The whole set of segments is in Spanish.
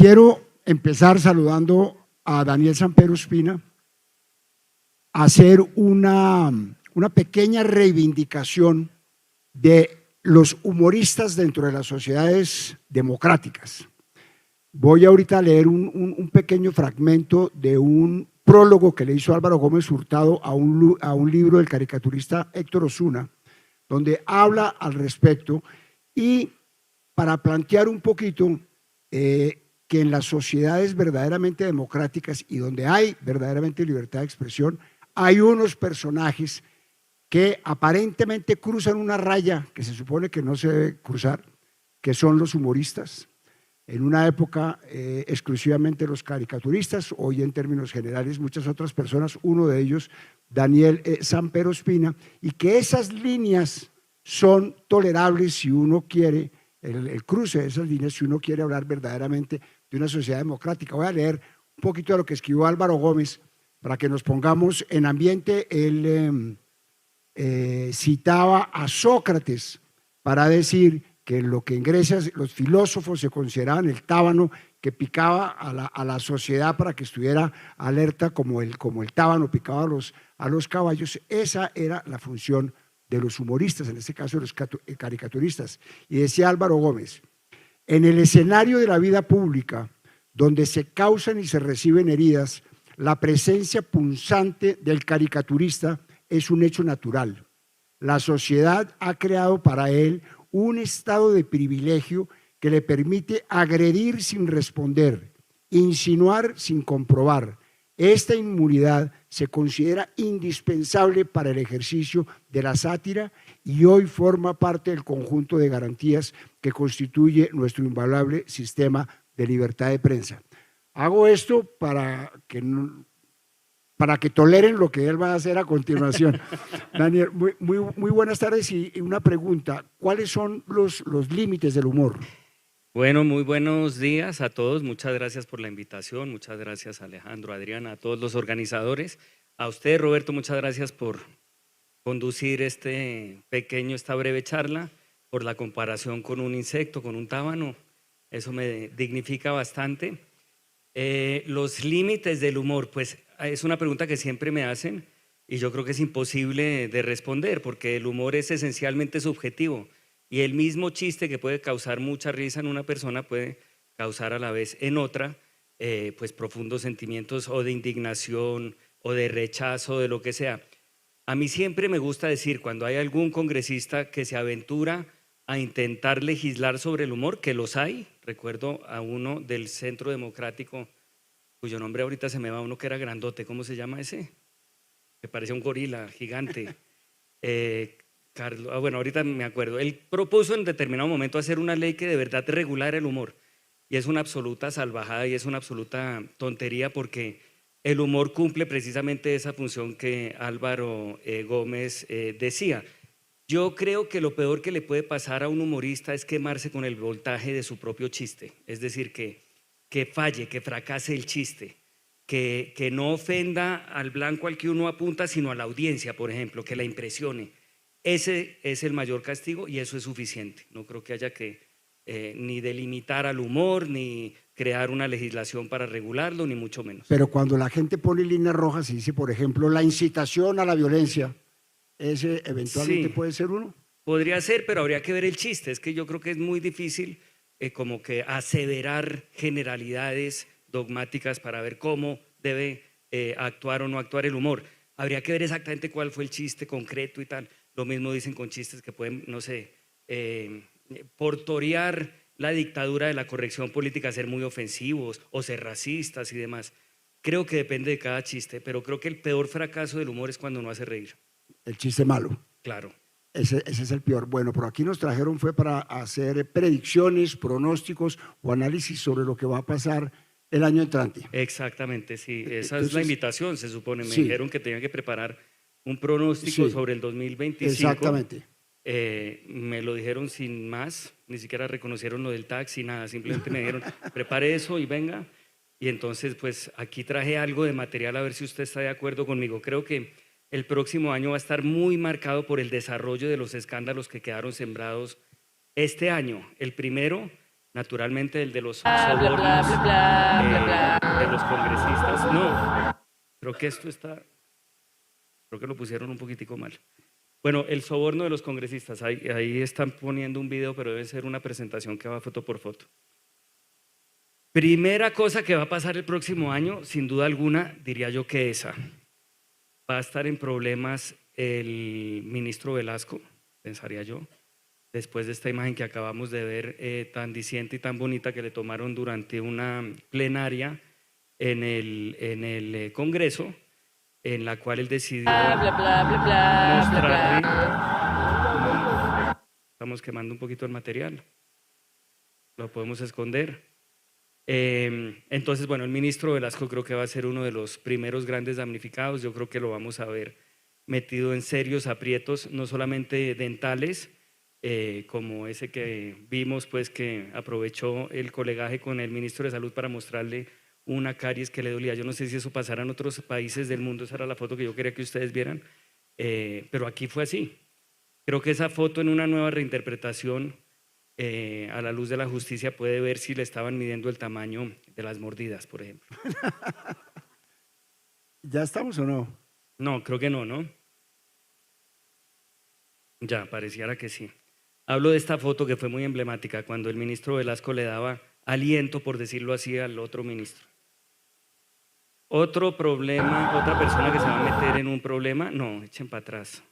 Quiero empezar saludando a Daniel Sampero Espina, hacer una pequeña reivindicación de los humoristas dentro de las sociedades democráticas. Voy ahorita a leer un pequeño fragmento de un prólogo que le hizo Álvaro Gómez Hurtado a un libro del caricaturista Héctor Osuna, donde habla al respecto y para plantear un poquito que en las sociedades verdaderamente democráticas y donde hay verdaderamente libertad de expresión, hay unos personajes que aparentemente cruzan una raya que se supone que no se debe cruzar, que son los humoristas. En una época exclusivamente los caricaturistas, hoy en términos generales muchas otras personas, uno de ellos Daniel Sampero Espina, y que esas líneas son tolerables si uno quiere, el cruce de esas líneas, si uno quiere hablar verdaderamente de una sociedad democrática. Voy a leer un poquito de lo que escribió Álvaro Gómez para que nos pongamos en ambiente. Él citaba a Sócrates para decir que lo que en Grecia los filósofos se consideraban el tábano que picaba a la sociedad para que estuviera alerta como el tábano picaba a los caballos. Esa era la función de los humoristas, en este caso de los caricaturistas. Y decía Álvaro Gómez: en el escenario de la vida pública, donde se causan y se reciben heridas, la presencia punzante del caricaturista es un hecho natural. La sociedad ha creado para él un estado de privilegio que le permite agredir sin responder, insinuar sin comprobar. Esta inmunidad se considera indispensable para el ejercicio de la sátira y hoy forma parte del conjunto de garantías que constituye nuestro invaluable sistema de libertad de prensa. Hago esto para que toleren lo que él va a hacer a continuación. Daniel, muy buenas tardes y una pregunta: ¿cuáles son los límites del humor? Bueno, muy buenos días a todos, muchas gracias por la invitación, muchas gracias Alejandro, Adriana, a todos los organizadores, a usted Roberto, muchas gracias por conducir esta breve charla, por la comparación con un insecto, con un tábano, eso me dignifica bastante. Los límites del humor, pues es una pregunta que siempre me hacen y yo creo que es imposible de responder porque el humor es esencialmente subjetivo. Y el mismo chiste que puede causar mucha risa en una persona puede causar a la vez en otra pues profundos sentimientos o de indignación o de rechazo, de lo que sea. A mí siempre me gusta decir, cuando hay algún congresista que se aventura a intentar legislar sobre el humor, que los hay, recuerdo a uno del Centro Democrático, cuyo nombre ahorita se me va, uno que era grandote, ¿cómo se llama ese? Que parecía un gorila gigante. Carlos, bueno, ahorita me acuerdo, él propuso en determinado momento hacer una ley que de verdad regulara el humor y es una absoluta salvajada y es una absoluta tontería porque el humor cumple precisamente esa función que Álvaro Gómez decía. Yo creo que lo peor que le puede pasar a un humorista es quemarse con el voltaje de su propio chiste, es decir, que falle, que fracase el chiste, que no ofenda al blanco al que uno apunta, sino a la audiencia, por ejemplo, que la impresione. Ese es el mayor castigo y eso es suficiente. No creo que haya que ni delimitar al humor, ni crear una legislación para regularlo, ni mucho menos. Pero cuando la gente pone líneas rojas y dice, por ejemplo, la incitación a la violencia, ¿ese eventualmente Sí, puede ser uno? podría ser, pero habría que ver el chiste. Es que yo creo que es muy difícil como que aseverar generalidades dogmáticas para ver cómo debe actuar o no actuar el humor. Habría que ver exactamente cuál fue el chiste concreto y tal. Lo mismo dicen con chistes que pueden, no sé, por torear la dictadura de la corrección política, ser muy ofensivos o ser racistas y demás. Creo que depende de cada chiste, pero creo que el peor fracaso del humor es cuando no hace reír. El chiste malo. Claro. Ese es el peor. Bueno, pero aquí nos trajeron fue para hacer predicciones, pronósticos o análisis sobre lo que va a pasar el año entrante. Exactamente, sí. Esa Entonces, es la invitación, se supone. Me sí, dijeron que tenía que preparar un pronóstico sí, sobre el 2025. exactamente. Me lo dijeron sin más, ni siquiera reconocieron lo del taxi, nada. Simplemente me dijeron, prepare eso y venga. Y entonces, pues aquí traje algo de material a ver si usted está de acuerdo conmigo. Creo que el próximo año va a estar muy marcado por el desarrollo de los escándalos que quedaron sembrados este año. El primero Naturalmente el de los Bla, bla, sobornos bla, bla, bla, bla. de los congresistas. No, creo que esto está, creo que lo pusieron un poquitico mal. Bueno, el soborno de los congresistas, ahí están poniendo un video, pero debe ser una presentación que va foto por foto. Primera cosa que va a pasar el próximo año, sin duda alguna, diría yo que esa. Va a estar en problemas el ministro Velasco, pensaría yo, después de esta imagen que acabamos de ver tan diciente y tan bonita que le tomaron durante una plenaria en el Congreso, en la cual él decidió Bla, bla, bla, bla, bla, mostrarle. bla. Estamos quemando un poquito el material, lo podemos esconder. Entonces, bueno, el ministro Velasco creo que va a ser uno de los primeros grandes damnificados. Yo creo que lo vamos a ver metido en serios aprietos, no solamente dentales, como ese que vimos, pues que aprovechó el colegaje con el ministro de Salud para mostrarle una caries que le dolía. Yo no sé si eso pasará en otros países del mundo, esa era la foto que yo quería que ustedes vieran, pero aquí fue así. Creo que esa foto en una nueva reinterpretación a la luz de la justicia puede ver si le estaban midiendo el tamaño de las mordidas, por ejemplo. ¿Ya estamos o no? No, creo que no, ¿no? Ya, pareciera que sí. Hablo de esta foto que fue muy emblemática, cuando el ministro Velasco le daba aliento, por decirlo así, al otro ministro. Otro problema, otra persona que se va a meter en un problema, no, echen para atrás.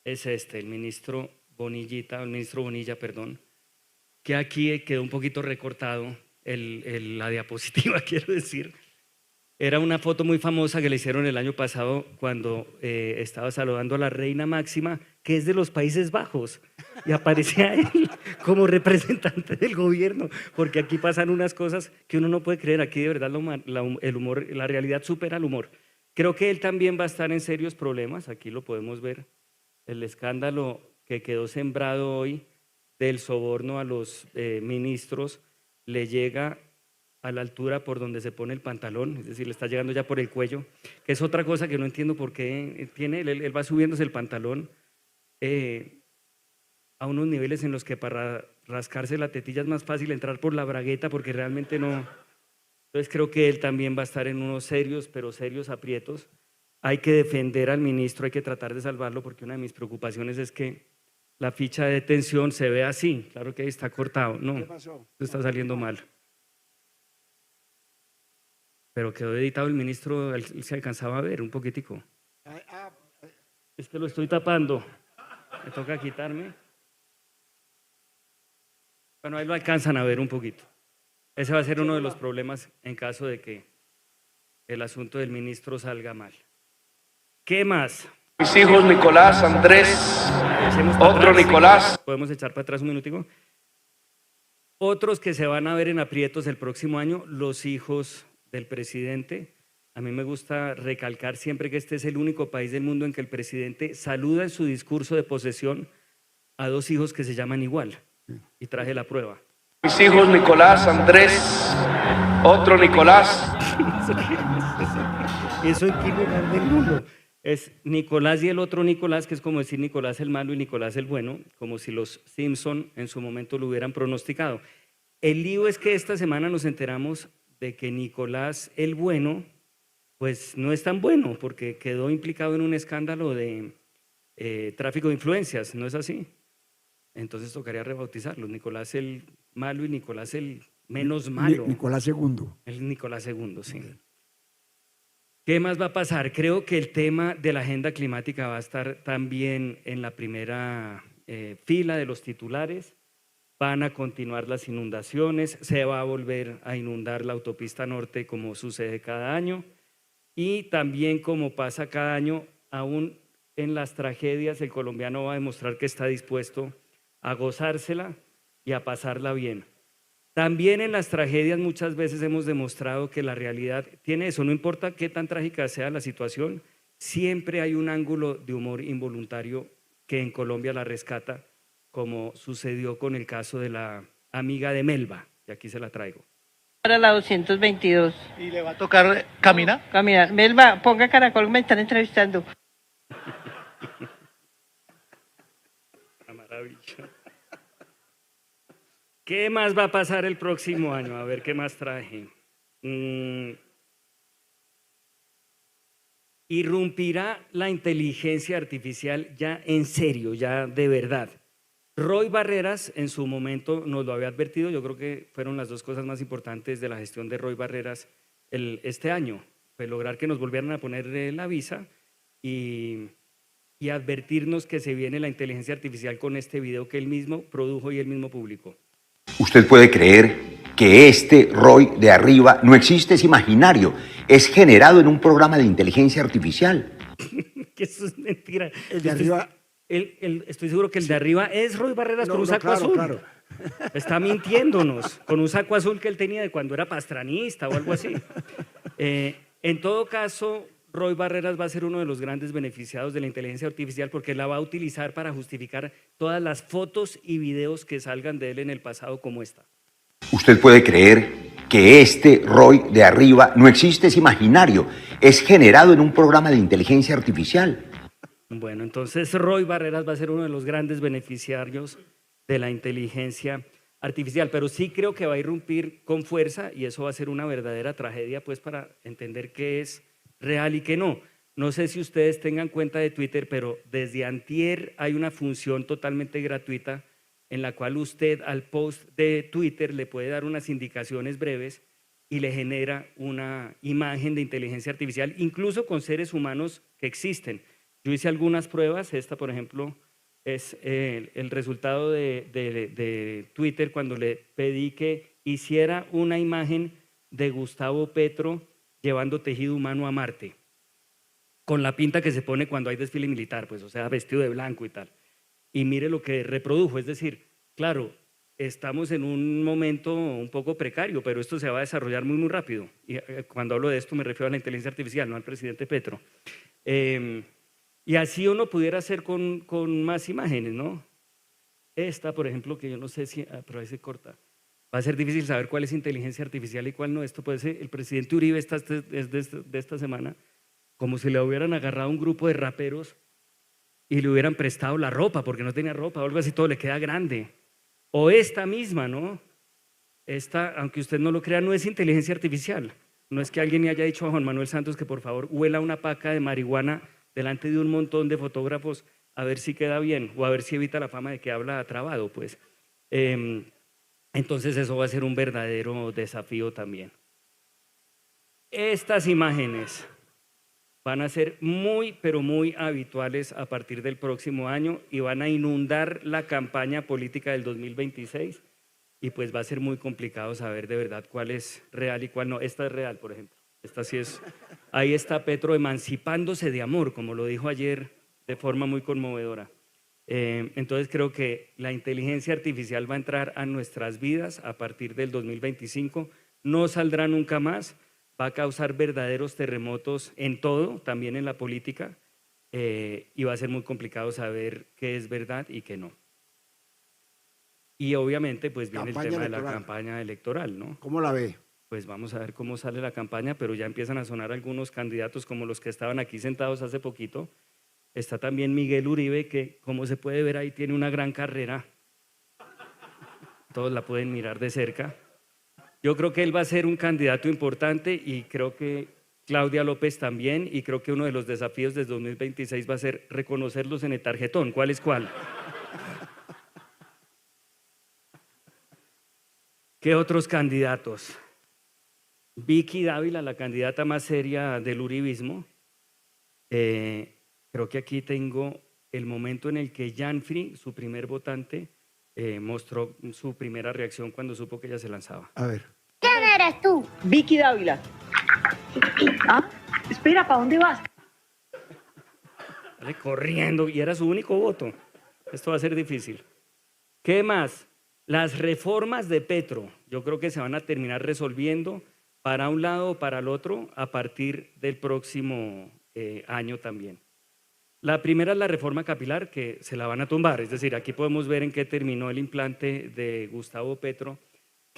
Es el ministro Bonilla, perdón, que aquí quedó un poquito recortado la diapositiva, quiero decir. Era una foto muy famosa que le hicieron el año pasado cuando estaba saludando a la reina Máxima, que es de los Países Bajos, y aparecía él como representante del gobierno, porque aquí pasan unas cosas que uno no puede creer. Aquí de verdad el humor, la realidad supera el humor. Creo que él también va a estar en serios problemas, aquí lo podemos ver. El escándalo que quedó sembrado hoy del soborno a los ministros le llega a la altura por donde se pone el pantalón, es decir, le está llegando ya por el cuello, que es otra cosa que no entiendo por qué tiene, él va subiéndose el pantalón a unos niveles en los que para rascarse la tetilla es más fácil entrar por la bragueta, porque realmente no. Entonces creo que él también va a estar en unos serios, pero serios aprietos. Hay que defender al ministro, hay que tratar de salvarlo, porque una de mis preocupaciones es que la ficha de detención se ve así. Claro que ahí está cortado. No, ¿Qué pasó? esto está saliendo mal. Pero quedó editado el ministro, él se alcanzaba a ver un poquitico. Es que lo estoy tapando. Me toca quitarme. Bueno, ahí lo alcanzan a ver un poquito. Ese va a ser uno de los problemas en caso de que el asunto del ministro salga mal. ¿Qué más? Mis hijos Nicolás, Andrés, otro Nicolás. ¿Podemos echar para atrás un minutico? Otros que se van a ver en aprietos el próximo año, los hijos del presidente. A mí me gusta recalcar siempre que este es el único país del mundo en que el presidente saluda en su discurso de posesión a dos hijos que se llaman igual. Y traje la prueba. Mis hijos Nicolás, Andrés, otro Nicolás. ¿Eso en qué lugar del mundo? Es Nicolás y el otro Nicolás, que es como decir Nicolás el malo y Nicolás el bueno, como si los Simpson en su momento lo hubieran pronosticado. El lío es que esta semana nos enteramos de que Nicolás el bueno, pues no es tan bueno, porque quedó implicado en un escándalo de tráfico de influencias, ¿no es así? Entonces tocaría rebautizarlo, Nicolás el malo y Nicolás el menos malo. Nicolás II. El Nicolás II, sí. ¿Qué más va a pasar? Creo que el tema de la agenda climática va a estar también en la primera fila de los titulares. Van a continuar las inundaciones, se va a volver a inundar la autopista norte como sucede cada año, y también como pasa cada año, aún en las tragedias el colombiano va a demostrar que está dispuesto a gozársela y a pasarla bien. También en las tragedias muchas veces hemos demostrado que la realidad tiene eso, no importa qué tan trágica sea la situación, siempre hay un ángulo de humor involuntario que en Colombia la rescata, como sucedió con el caso de la amiga de Melba, y aquí se la traigo. Para la 222. ¿Y le va a tocar caminar? Caminar. Melba, ponga caracol, me están entrevistando. Una maravilla. ¿Qué más va a pasar el próximo año? A ver, ¿qué más traje? Irrumpirá la inteligencia artificial ya en serio, ya de verdad. Roy Barreras en su momento nos lo había advertido, yo creo que fueron las dos cosas más importantes de la gestión de Roy Barreras este año, fue lograr que nos volvieran a poner la visa y advertirnos que se viene la inteligencia artificial con este video que él mismo produjo y él mismo publicó. Usted puede creer que este Roy de arriba no existe, es imaginario, es generado en un programa de inteligencia artificial. Que eso es mentira. El de arriba. Estoy seguro que el de arriba es Roy Barreras con un saco claro, azul. claro. Está mintiéndonos, con un saco azul que él tenía de cuando era pastranista o algo así. En todo caso, Roy Barreras va a ser uno de los grandes beneficiados de la inteligencia artificial porque la va a utilizar para justificar todas las fotos y videos que salgan de él en el pasado como esta. Usted puede creer que este Roy de arriba no existe, es imaginario, es generado en un programa de inteligencia artificial. Bueno, entonces Roy Barreras va a ser uno de los grandes beneficiarios de la inteligencia artificial, pero sí creo que va a irrumpir con fuerza y eso va a ser una verdadera tragedia pues para entender qué es real y qué no. No sé si ustedes tengan cuenta de Twitter, pero desde antier hay una función totalmente gratuita en la cual usted al post de Twitter le puede dar unas indicaciones breves y le genera una imagen de inteligencia artificial, incluso con seres humanos que existen. Yo hice algunas pruebas, esta por ejemplo es el resultado de Twitter cuando le pedí que hiciera una imagen de Gustavo Petro llevando tejido humano a Marte, con la pinta que se pone cuando hay desfile militar, pues, o sea, vestido de blanco y tal. Y mire lo que reprodujo, es decir, claro, estamos en un momento un poco precario, pero esto se va a desarrollar muy, muy rápido. Y cuando hablo de esto me refiero a la inteligencia artificial, no al presidente Petro. Y así uno pudiera hacer con más imágenes, ¿no? Esta, por ejemplo, que yo no sé si, pero ahí se corta. Va a ser difícil saber cuál es inteligencia artificial y cuál no. Esto puede ser, el presidente Uribe es de esta semana, como si le hubieran agarrado a un grupo de raperos y le hubieran prestado la ropa, porque no tenía ropa o algo así, todo le queda grande. O esta misma, ¿no? Esta, aunque usted no lo crea, no es inteligencia artificial. No es que alguien le haya dicho a Juan Manuel Santos que por favor huela una paca de marihuana delante de un montón de fotógrafos a ver si queda bien o a ver si evita la fama de que habla trabado, pues. Entonces eso va a ser un verdadero desafío también. Estas imágenes van a ser muy, pero muy habituales a partir del próximo año y van a inundar la campaña política del 2026 y pues va a ser muy complicado saber de verdad cuál es real y cuál no. Esta es real, por ejemplo. Esta sí es. Ahí está Petro emancipándose de amor, como lo dijo ayer de forma muy conmovedora. Entonces creo que la inteligencia artificial va a entrar a nuestras vidas a partir del 2025, no saldrá nunca más, va a causar verdaderos terremotos en todo, también en la política, y va a ser muy complicado saber qué es verdad y qué no. Y obviamente pues viene el tema de la campaña electoral, ¿no? ¿Cómo la ve? Pues vamos a ver cómo sale la campaña, pero ya empiezan a sonar algunos candidatos como los que estaban aquí sentados hace poquito. Está también Miguel Uribe, que como se puede ver ahí tiene una gran carrera. Todos la pueden mirar de cerca. Yo creo que él va a ser un candidato importante y creo que Claudia López también, y creo que uno de los desafíos del 2026 va a ser reconocerlos en el tarjetón. ¿Cuál es cuál? ¿Qué otros candidatos? Vicky Dávila, la candidata más seria del uribismo. Creo que aquí tengo el momento en el que Janfri, su primer votante, mostró su primera reacción cuando supo que ella se lanzaba. A ver. ¿Quién eres tú? Vicky Dávila. ¿Ah? Espera, ¿para dónde vas? Sale corriendo y era su único voto. Esto va a ser difícil. ¿Qué más? Las reformas de Petro, yo creo que se van a terminar resolviendo para un lado o para el otro a partir del próximo año también. La primera es la reforma capilar, que se la van a tumbar, es decir, aquí podemos ver en qué terminó el implante de Gustavo Petro,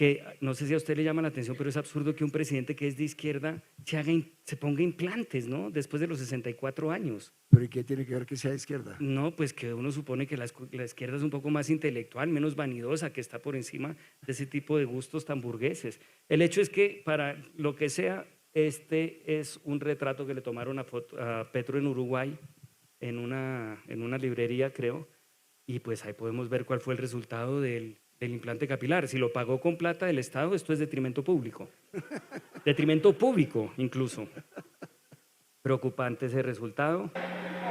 que no sé si a usted le llama la atención, pero es absurdo que un presidente que es de izquierda se ponga implantes, ¿no? Después de los 64 años. ¿Pero y qué tiene que ver que sea de izquierda? No, pues que uno supone que la izquierda es un poco más intelectual, menos vanidosa, que está por encima de ese tipo de gustos tan burgueses. El hecho es que para lo que sea, este es un retrato que le tomaron a Petro en Uruguay, en una librería, creo, y pues ahí podemos ver cuál fue el resultado del implante capilar. Si lo pagó con plata del Estado, esto es detrimento público. Detrimento público, incluso. Preocupante ese resultado.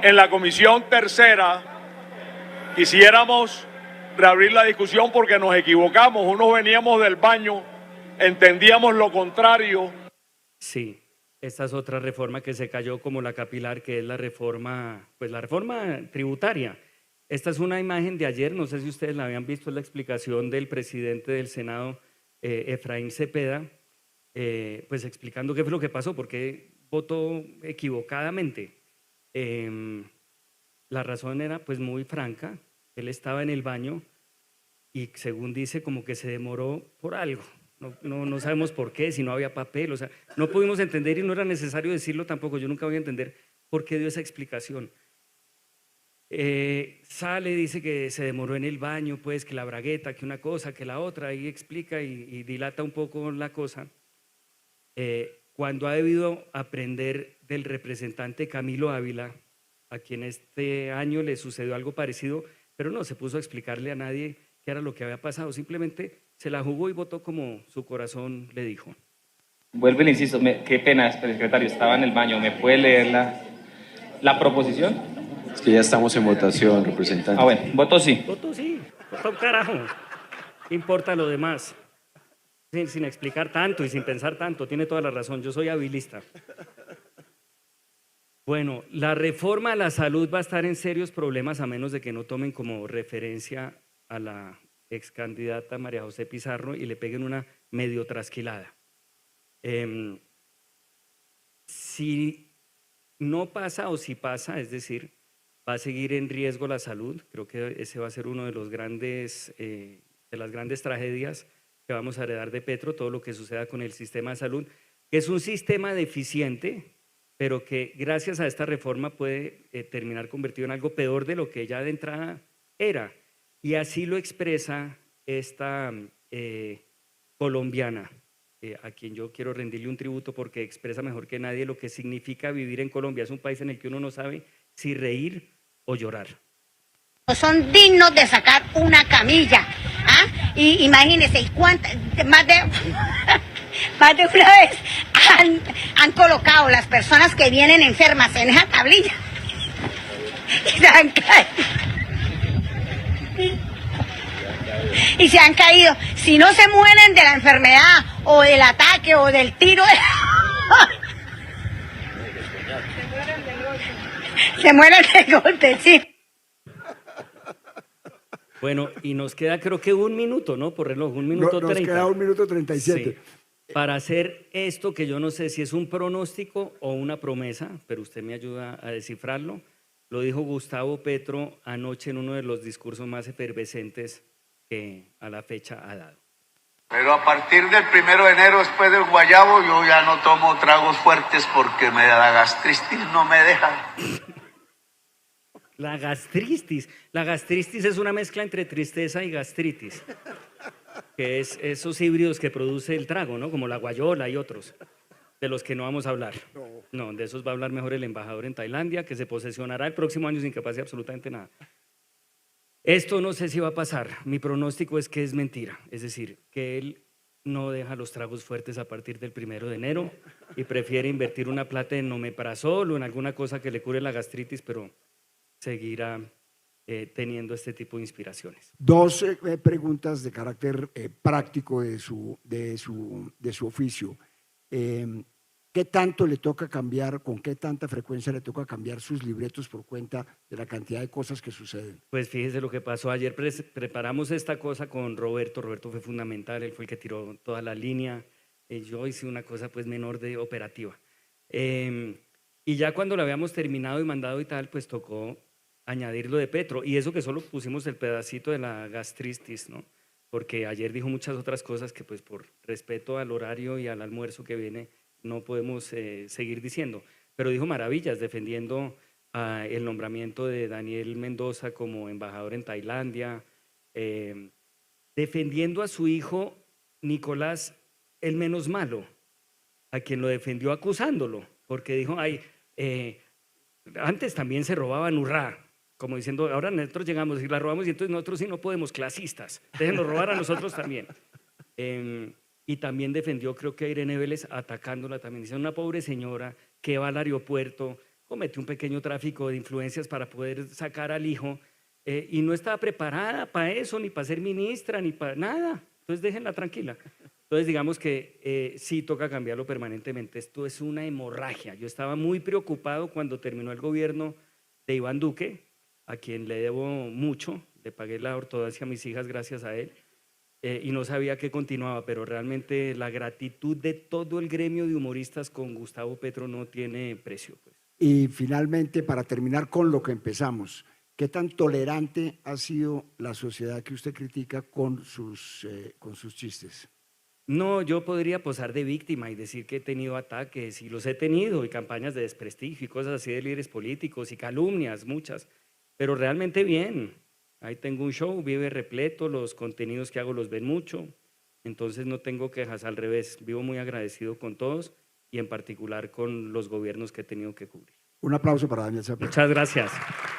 En la comisión tercera quisiéramos reabrir la discusión porque nos equivocamos. Unos veníamos del baño, entendíamos lo contrario. Sí, esta es otra reforma que se cayó como la capilar, que es la reforma tributaria. Esta es una imagen de ayer, no sé si ustedes la habían visto, es la explicación del presidente del Senado, Efraín Cepeda, pues explicando qué fue lo que pasó, porque votó equivocadamente. La razón era pues muy franca, él estaba en el baño y según dice como que se demoró por algo, no sabemos por qué, si no había papel, o sea, no pudimos entender y no era necesario decirlo tampoco, yo nunca voy a entender por qué dio esa explicación. Sale, dice que se demoró en el baño, pues que la bragueta, que una cosa, que la otra, ahí explica y dilata un poco la cosa. Cuando ha debido aprender del representante Camilo Ávila, a quien este año le sucedió algo parecido, pero no se puso a explicarle a nadie qué era lo que había pasado, simplemente se la jugó y votó como su corazón le dijo. Vuelvo y le insisto, qué pena, secretario, estaba en el baño, ¿me puede leer la proposición? Es que ya estamos en votación, representante. Ah, bueno, voto sí. Voto sí, voto carajo. ¿Qué importa lo demás? Sin explicar tanto y sin pensar tanto, tiene toda la razón, yo soy habilista. Bueno, la reforma a la salud va a estar en serios problemas a menos de que no tomen como referencia a la ex candidata María José Pizarro y le peguen una medio trasquilada. Si no pasa o si pasa, es decir, va a seguir en riesgo la salud, creo que ese va a ser uno de los grandes, de las grandes tragedias que vamos a heredar de Petro, todo lo que suceda con el sistema de salud, que es un sistema deficiente, pero que gracias a esta reforma puede terminar convertido en algo peor de lo que ya de entrada era. Y así lo expresa esta colombiana, a quien yo quiero rendirle un tributo porque expresa mejor que nadie lo que significa vivir en Colombia. Es un país en el que uno no sabe si reír o llorar. Son dignos de sacar una camilla. ¿Ah? Y imagínense, más de una vez han colocado las personas que vienen enfermas en esa tablilla y se han caído. Si no se mueren de la enfermedad o del ataque o del tiro, se mueren de golpe, sí. Bueno, y nos queda creo que un minuto, ¿no? Por reloj, un minuto 30. Nos queda 1 minuto 37. Sí. Para hacer esto, que yo no sé si es un pronóstico o una promesa, pero usted me ayuda a descifrarlo, lo dijo Gustavo Petro anoche en uno de los discursos más efervescentes que a la fecha ha dado. Pero a partir del 1 de enero, después del guayabo, yo ya no tomo tragos fuertes porque me da la gastritis, no me deja. La gastritis es una mezcla entre tristeza y gastritis, que es esos híbridos que produce el trago, ¿no? Como la guayola y otros, de los que no vamos a hablar. No, de esos va a hablar mejor el embajador en Tailandia, que se posesionará el próximo año sin que pase absolutamente nada. Esto no sé si va a pasar. Mi pronóstico es que es mentira, es decir, que él no deja los tragos fuertes a partir del 1 de enero y prefiere invertir una plata en omeprazol o en alguna cosa que le cure la gastritis, pero seguirá teniendo este tipo de inspiraciones. 2 preguntas de carácter práctico de su oficio. ¿Qué tanto le toca cambiar, con qué tanta frecuencia le toca cambiar sus libretos por cuenta de la cantidad de cosas que suceden? Pues fíjese lo que pasó ayer, preparamos esta cosa con Roberto fue fundamental, él fue el que tiró toda la línea, yo hice una cosa pues menor de operativa. Y ya cuando lo habíamos terminado y mandado y tal, pues tocó añadir lo de Petro, y eso que solo pusimos el pedacito de la gastritis, ¿no? porque ayer dijo muchas otras cosas que pues por respeto al horario y al almuerzo que viene no podemos seguir diciendo, pero dijo maravillas defendiendo el nombramiento de Daniel Mendoza como embajador en Tailandia, defendiendo a su hijo Nicolás el menos malo, a quien lo defendió acusándolo, porque dijo, ay, antes también se robaban hurra, como diciendo, ahora nosotros llegamos y la robamos y entonces nosotros sí no podemos, clasistas, déjenos robar a nosotros también. Y también defendió, creo que a Irene Vélez, atacándola también, diciendo, una pobre señora que va al aeropuerto, comete un pequeño tráfico de influencias para poder sacar al hijo y no estaba preparada para eso, ni para ser ministra, ni para nada, entonces déjenla tranquila. Entonces digamos que sí toca cambiarlo permanentemente, esto es una hemorragia. Yo estaba muy preocupado cuando terminó el gobierno de Iván Duque, a quien le debo mucho, le pagué la ortodoxia a mis hijas gracias a él, y no sabía que continuaba, pero realmente la gratitud de todo el gremio de humoristas con Gustavo Petro no tiene precio. Pues. Y finalmente, para terminar con lo que empezamos, ¿qué tan tolerante ha sido la sociedad que usted critica con sus chistes? No, yo podría posar de víctima y decir que he tenido ataques, y los he tenido, y campañas de desprestigio y cosas así de líderes políticos y calumnias, muchas, pero realmente bien. Ahí tengo un show, vive repleto, los contenidos que hago los ven mucho, entonces no tengo quejas, al revés, vivo muy agradecido con todos y en particular con los gobiernos que he tenido que cubrir. Un aplauso para Daniel Samperos. Muchas gracias.